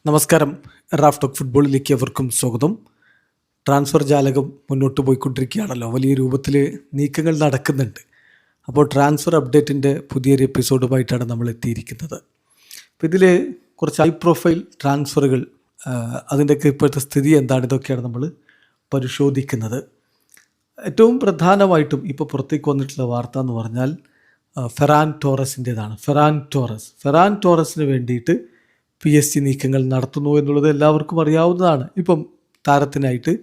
നമസ്കാരം. Raf talk ഫുട്ബോളിലേക്ക് അവർക്കും സ്വാഗതം. ട്രാൻസ്ഫർ ജാലകം മുന്നോട്ട് പോയിക്കൊണ്ടിരിക്കുകയാണല്ലോ. വലിയ രൂപത്തിൽ നീക്കങ്ങൾ നടക്കുന്നുണ്ട്. അപ്പോൾ ട്രാൻസ്ഫർ അപ്ഡേറ്റിൻ്റെ പുതിയൊരു എപ്പിസോഡുമായിട്ടാണ് നമ്മൾ എത്തിയിരിക്കുന്നത്. അപ്പോൾ ഇതിൽ കുറച്ച് ഹൈ പ്രൊഫൈൽ ട്രാൻസ്ഫറുകൾ, അതിൻ്റെയൊക്കെ ഇപ്പോഴത്തെ സ്ഥിതി എന്താണ്, ഇതൊക്കെയാണ് നമ്മൾ പരിശോധിക്കുന്നത്. ഏറ്റവും പ്രധാനമായിട്ടും ഇപ്പോൾ പുറത്തേക്ക് വന്നിട്ടുള്ള വാർത്ത എന്ന് പറഞ്ഞാൽ ഫെറാൻ ടോറസിൻ്റേതാണ്. ഫെറാൻ ടോറസിന് വേണ്ടിയിട്ട് PSG നീക്കങ്ങൾ നടത്തുന്നു എന്നുള്ളത് എല്ലാവർക്കും അറിയാവുന്നതാണ്. ഇപ്പം താരത്തിനായിട്ട്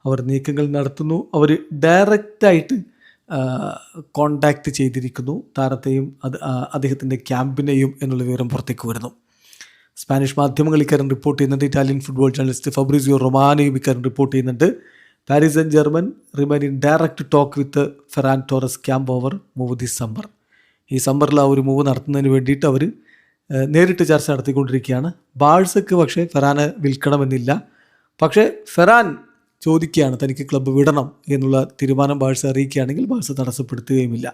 അവർ നീക്കങ്ങൾ നടത്തുന്നു. അവർ ഡയറക്റ്റായിട്ട് കോണ്ടാക്റ്റ് ചെയ്തിരിക്കുന്നു താരത്തെയും അദ്ദേഹത്തിൻ്റെ ക്യാമ്പിനെയും എന്നുള്ള വിവരം പുറത്തേക്ക് വരുന്നു. സ്പാനിഷ് മാധ്യമങ്ങൾ ഇക്കാര്യം റിപ്പോർട്ട് ചെയ്യുന്നുണ്ട്. ഇറ്റാലിയൻ ഫുട്ബോൾ ജേർണലിസ്റ്റ് ഫബ്രിസിയോ റൊമാനോയും ഇക്കാര്യം റിപ്പോർട്ട് ചെയ്യുന്നുണ്ട്. Paris saint German remain in direct talk with Ferran Torres camp over move this summer. ഈ സമ്മറിൽ ആ ഒരു മൂവ് നടത്തുന്നതിന് വേണ്ടിയിട്ട് അവർ നേരിട്ട് ചർച്ച നടത്തിക്കൊണ്ടിരിക്കുകയാണ്. ബാഴ്സക്ക് പക്ഷേ ഫെറാനെ വിൽക്കണമെന്നില്ല. പക്ഷേ ഫെറാൻ ചോദിക്കുകയാണ് തനിക്ക് ക്ലബ്ബ് വിടണം എന്നുള്ള തീരുമാനം ബാഴ്സ അറിയിക്കുകയാണെങ്കിൽ ബാഴ്സ തടസ്സപ്പെടുത്തുകയുമില്ല.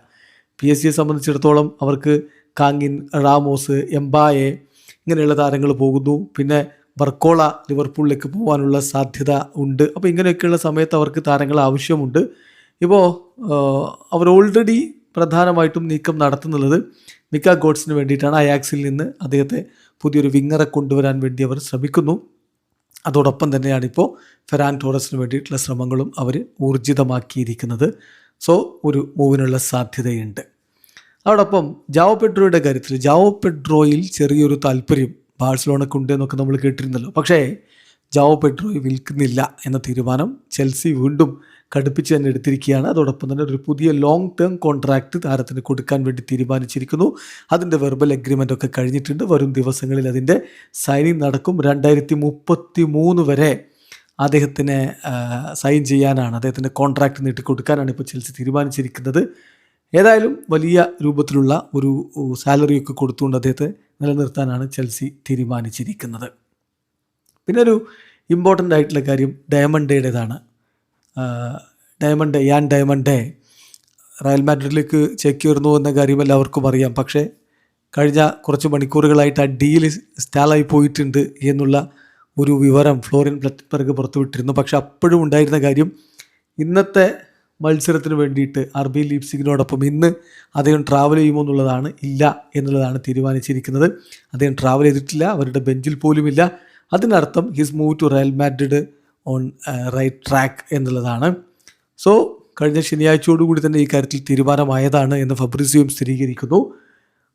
PSG സംബന്ധിച്ചിടത്തോളം അവർക്ക് കാങ്ങിൻ, റാമോസ്, എംബായെ ഇങ്ങനെയുള്ള താരങ്ങൾ പോകുന്നു. പിന്നെ ബർക്കോള ലിവർപൂളിലേക്ക് പോകാനുള്ള സാധ്യത ഉണ്ട്. അപ്പോൾ ഇങ്ങനെയൊക്കെയുള്ള സമയത്ത് അവർക്ക് താരങ്ങൾ ആവശ്യമുണ്ട്. ഇപ്പോൾ അവർ ഓൾറെഡി പ്രധാനമായിട്ടും നീക്കം നടത്തുന്നത് മിക്ക ഗോഡ്സിന് വേണ്ടിയിട്ടാണ്. അയാക്സിൽ നിന്ന് അദ്ദേഹത്തെ പുതിയൊരു വിങ്ങറെ കൊണ്ടുവരാൻ വേണ്ടി അവർ ശ്രമിക്കുന്നു. അതോടൊപ്പം തന്നെയാണ് ഇപ്പോൾ ഫെറാൻ ടോറസിന് വേണ്ടിയിട്ടുള്ള ശ്രമങ്ങളും അവർ ഊർജിതമാക്കിയിരിക്കുന്നത്. സോ ഒരു മൂവിനുള്ള സാധ്യതയുണ്ട്. അതോടൊപ്പം ജാവോ പെഡ്രോയുടെ കാര്യത്തിൽ ജാവോ പെഡ്രോയിൽ ചെറിയൊരു താല്പര്യം ബാഴ്സലോണയ്ക്ക് ഉണ്ട് എന്നൊക്കെ നമ്മൾ കേട്ടിരുന്നല്ലോ. പക്ഷേ ജാവോ പെഡ്രോയെ വിൽക്കുന്നില്ല എന്ന തീരുമാനം ചെൽസി വീണ്ടും കടുപ്പിച്ച് തന്നെ എടുത്തിരിക്കുകയാണ്. അതോടൊപ്പം തന്നെ ഒരു പുതിയ ലോങ് ടേം കോൺട്രാക്റ്റ് താരത്തിന് കൊടുക്കാൻ വേണ്ടി തീരുമാനിച്ചിരിക്കുന്നു. അതിൻ്റെ വെർബൽ എഗ്രിമെൻ്റ് ഒക്കെ കഴിഞ്ഞിട്ടുണ്ട്. വരും ദിവസങ്ങളിൽ അതിൻ്റെ സൈനിങ് നടക്കും. 2033 വരെ അദ്ദേഹത്തിന് സൈൻ ചെയ്യാനാണ്, അദ്ദേഹത്തിൻ്റെ കോൺട്രാക്റ്റ് നീട്ടിക്കൊടുക്കാനാണ് ഇപ്പോൾ ചെൽസി തീരുമാനിച്ചിരിക്കുന്നത്. ഏതായാലും വലിയ രൂപത്തിലുള്ള ഒരു സാലറിയൊക്കെ കൊടുത്തുകൊണ്ട് അദ്ദേഹത്തെ നിലനിർത്താനാണ് ചെൽസി തീരുമാനിച്ചിരിക്കുന്നത്. പിന്നെ ഒരു ഇമ്പോർട്ടൻ്റ് ആയിട്ടുള്ള കാര്യം ഡയമണ്ടേടേതാണ്. ഡയമണ്ടേ റയൽ മാഡ്രിഡിലേക്ക് ചേക്കേറുന്നു എന്ന കാര്യം എല്ലാവർക്കും അറിയാം. പക്ഷേ കഴിഞ്ഞ കുറച്ച് മണിക്കൂറുകളായിട്ട് ആ ഡീൽ സ്റ്റാളായി പോയിട്ടുണ്ട് എന്നുള്ള ഒരു വിവരം ഫ്ലോറിൻ പ്ലറ്റൻബർഗ് പുറത്തുവിട്ടിരുന്നു. പക്ഷെ അപ്പോഴും ഉണ്ടായിരുന്ന കാര്യം ഇന്നത്തെ മത്സരത്തിന് വേണ്ടിയിട്ട് RB ലീപ്സിങ്ങിനോടൊപ്പം ഇന്ന് അദ്ദേഹം ട്രാവൽ ചെയ്യുമോ എന്നുള്ളതാണ്. ഇല്ല എന്നുള്ളതാണ് തീരുമാനിച്ചിരിക്കുന്നത്. അദ്ദേഹം ട്രാവൽ ചെയ്തിട്ടില്ല, അവരുടെ ബെഞ്ചിൽ പോലുമില്ല. അതിനർത്ഥം his move to Real Madrid on right track എന്നുള്ളതാണ്. സോ കഴിഞ്ഞ ശനിയാഴ്ചയോടുകൂടി തന്നെ ഈ കാര്യത്തിൽ തീരുമാനമായതാണ് എന്ന് ഫബ്രിസിയോയും സ്ഥിരീകരിക്കുന്നു.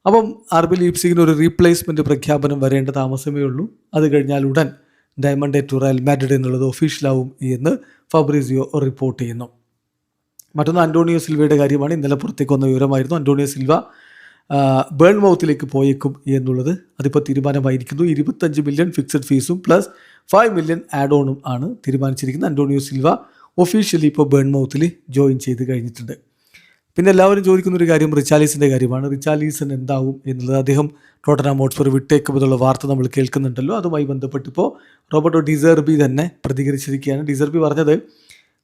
അപ്പം RB ലീപ്സിങ്ങിന് ഒരു റീപ്ലേസ്മെൻറ്റ് പ്രഖ്യാപനം വരേണ്ട താമസമേ ഉള്ളൂ. അത് കഴിഞ്ഞാൽ ഉടൻ ഡയമണ്ടേ ടു റയൽ മാഡ്രിഡ് എന്നുള്ളത് ഒഫീഷ്യലാവും എന്ന് ഫബ്രിസിയോ റിപ്പോർട്ട് ചെയ്യുന്നു. മറ്റൊന്ന് അന്റോണിയോ സിൽവയുടെ കാര്യമാണ്. ഇന്നലെ പുറത്തേക്ക് വന്ന വിവരമായിരുന്നു. അന്റോണിയോ സിൽവ ബേൺമൗത്തിലേക്ക് പോയേക്കും എന്നുള്ളത്. അതിപ്പോൾ തീരുമാനമായിരിക്കുന്നു. 25 മില്യൺ ഫിക്സഡ് ഫീസും പ്ലസ് 5 മില്യൺ ആഡ് ഓണും ആണ് തീരുമാനിച്ചിരിക്കുന്നത്. അന്റോണിയോ സിൽവ ഒഫീഷ്യലി ഇപ്പോൾ ബേൺമൗത്തിൽ ജോയിൻ ചെയ്ത് കഴിഞ്ഞിട്ടുണ്ട്. പിന്നെ എല്ലാവരും ചോദിക്കുന്നൊരു കാര്യം റിച്ചാലീസിൻ്റെ കാര്യമാണ്. റിച്ചാലീസൺ എന്താവും എന്നുള്ളത്. അദ്ദേഹം ടോട്ടൻഹാം ഹോട്ട്സ്പർ വിട്ടേക്കുമെന്നുള്ള വാർത്ത നമ്മൾ കേൾക്കുന്നുണ്ടല്ലോ. അതുമായി ബന്ധപ്പെട്ടിപ്പോൾ റോബർട്ടോ ഡിസർബി തന്നെ പ്രതികരിച്ചിരിക്കുകയാണ്. ഡിസർബി പറഞ്ഞത്,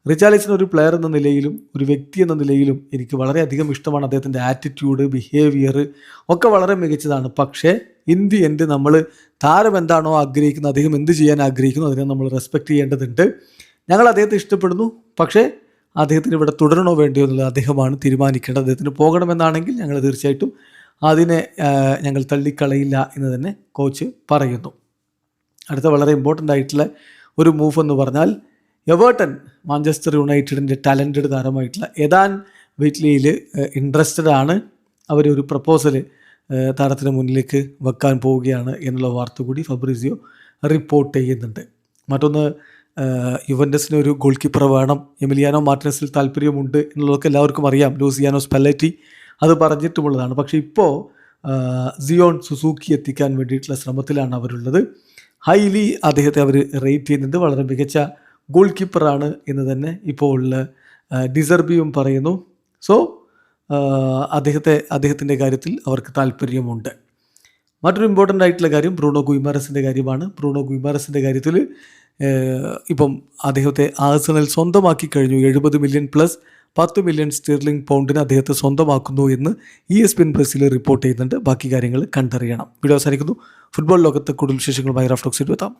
റിച്ചാലിസൺ ഒരു പ്ലെയർ എന്ന നിലയിലും ഒരു വ്യക്തി എന്ന നിലയിലും എനിക്ക് വളരെയധികം ഇഷ്ടമാണ്. അദ്ദേഹത്തിൻ്റെ ആറ്റിറ്റ്യൂഡ്, ബിഹേവിയർ ഒക്കെ വളരെ മികച്ചതാണ്. പക്ഷേ ഇൻ ദി എൻഡ് നമ്മൾ താരം എന്താണോ ആഗ്രഹിക്കുന്നത്, അദ്ദേഹം എന്ത് ചെയ്യാൻ ആഗ്രഹിക്കുന്നു, അതിനെ നമ്മൾ റെസ്പെക്റ്റ് ചെയ്യേണ്ടതുണ്ട്. ഞങ്ങൾ അദ്ദേഹത്തെ ഇഷ്ടപ്പെടുന്നു, പക്ഷേ അദ്ദേഹത്തിന് ഇവിടെ തുടരണോ വേണ്ടിയോ എന്നുള്ളത് അദ്ദേഹമാണ് തീരുമാനിക്കേണ്ടത്. അദ്ദേഹത്തിന് പോകണമെന്നാണെങ്കിൽ ഞങ്ങൾ തീർച്ചയായിട്ടും അതിനെ ഞങ്ങൾ തള്ളിക്കളയില്ല എന്ന് തന്നെ കോച്ച് പറയുന്നു. അടുത്ത വളരെ ഇമ്പോർട്ടൻ്റ് ആയിട്ടുള്ള ഒരു മൂവ് എന്ന് പറഞ്ഞാൽ എവേർട്ടൺ മാഞ്ചസ്റ്റർ യുണൈറ്റഡിൻ്റെ ടാലൻറ്റഡ് താരമായിട്ടുള്ള എദാൻ വീറ്റ്ലിയിൽ ഇൻട്രസ്റ്റഡ് ആണ്. അവരൊരു പ്രപ്പോസൽ താരത്തിന് മുന്നിലേക്ക് വെക്കാൻ പോവുകയാണ് എന്നുള്ള വാർത്ത കൂടി ഫബ്രിസിയോ റിപ്പോർട്ട് ചെയ്യുന്നുണ്ട്. മറ്റൊന്ന്, യുവൻറ്റസിന് ഒരു ഗോൾ കീപ്പർ വേണം. എമിലിയാനോ മാർട്ടിനസിൽ താല്പര്യമുണ്ട് എന്നുള്ളതൊക്കെ എല്ലാവർക്കും അറിയാം. ലൂസിയാനോ സ്പെല്ലറ്റി അത് പറഞ്ഞിട്ടുമുള്ളതാണ്. പക്ഷേ ഇപ്പോൾ സിയോൺ സുസൂക്കി എത്തിക്കാൻ വേണ്ടിയിട്ടുള്ള ശ്രമത്തിലാണ് അവരുള്ളത്. ഹൈലി അദ്ദേഹത്തെ അവർ റേറ്റ് ചെയ്യുന്നുണ്ട്. വളരെ മികച്ച ഗോൾ കീപ്പറാണ് എന്ന് തന്നെ ഇപ്പോൾ ഡിസർബിയും പറയുന്നു. സോ അദ്ദേഹത്തിൻ്റെ കാര്യത്തിൽ അവർക്ക് താല്പര്യമുണ്ട്. മറ്റൊരു ഇമ്പോർട്ടൻ്റ് ആയിട്ടുള്ള കാര്യം ബ്രൂണോ ഗുയിമാറസിൻ്റെ കാര്യമാണ്. ബ്രൂണോ ഗുയിമാറസിൻ്റെ കാര്യത്തിൽ ഇപ്പം അദ്ദേഹത്തെ ആഴ്സണൽ സ്വന്തമാക്കി കഴിഞ്ഞു. 70 മില്യൺ പ്ലസ് 10 മില്യൺ സ്റ്റെർലിംഗ് പൗണ്ടിന് അദ്ദേഹത്തെ സ്വന്തമാക്കുന്നു എന്ന് ESPN ബ്രസീൽ റിപ്പോർട്ട് ചെയ്യുന്നുണ്ട്. ബാക്കി കാര്യങ്ങൾ കണ്ടറിയണം. വീഡിയോ അവസാനിക്കുന്നു. ഫുട്ബോൾ ലോകത്തെ കൂടുതൽ വിശേഷങ്ങളുമായി റാഫ് ടോക്സിൽ എത്താം.